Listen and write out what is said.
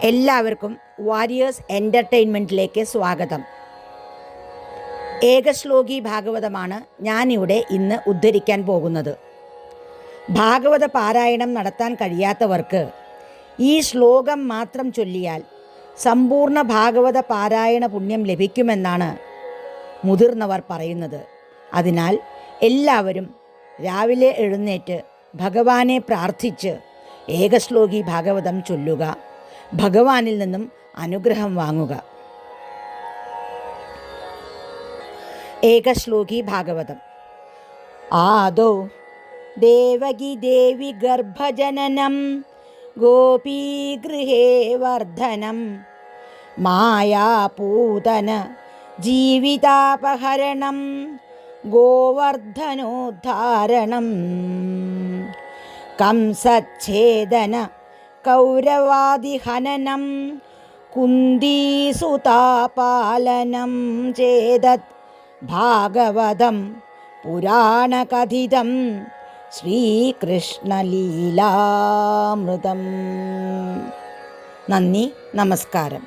എല്ലാവർക്കും വാരിയേഴ്സ് എൻ്റർടൈൻമെൻറ്റിലേക്ക് സ്വാഗതം. ഏകശ്ലോകി ഭാഗവതമാണ് ഞാനിവിടെ ഇന്ന് ഉദ്ധരിക്കാൻ പോകുന്നത്. ഭാഗവത പാരായണം നടത്താൻ കഴിയാത്തവർക്ക് ഈ ശ്ലോകം മാത്രം ചൊല്ലിയാൽ സമ്പൂർണ്ണ ഭാഗവത പാരായണ പുണ്യം ലഭിക്കുമെന്നാണ് മുതിർന്നവർ പറയുന്നത്. അതിനാൽ എല്ലാവരും രാവിലെ എഴുന്നേറ്റ് ഭഗവാനെ പ്രാർത്ഥിച്ച് ഏകശ്ലോകി ഭാഗവതം ചൊല്ലുക, ഭഗവാനിൽ നിന്നും അനുഗ്രഹം വാങ്ങുക. ഏകശ്ലോകി ഭാഗവതം. ആദോ ദേവകി ദേവി ഗർഭജനനം ഗോപീഗൃഹേ വർദ്ധനം മായാപൂതന ജീവിതാപഹരണം ഗോവർദ്ധനോദ്ധാരണം കംസച്ഛേദന കൗരവാദിഹനനം കുന്ദീസുതാപാലനം ചേതത് ഭാഗവതം പുരാണകഥിതം ശ്രീകൃഷ്ണലീലാമൃതം. നന്ദി, നമസ്കാരം.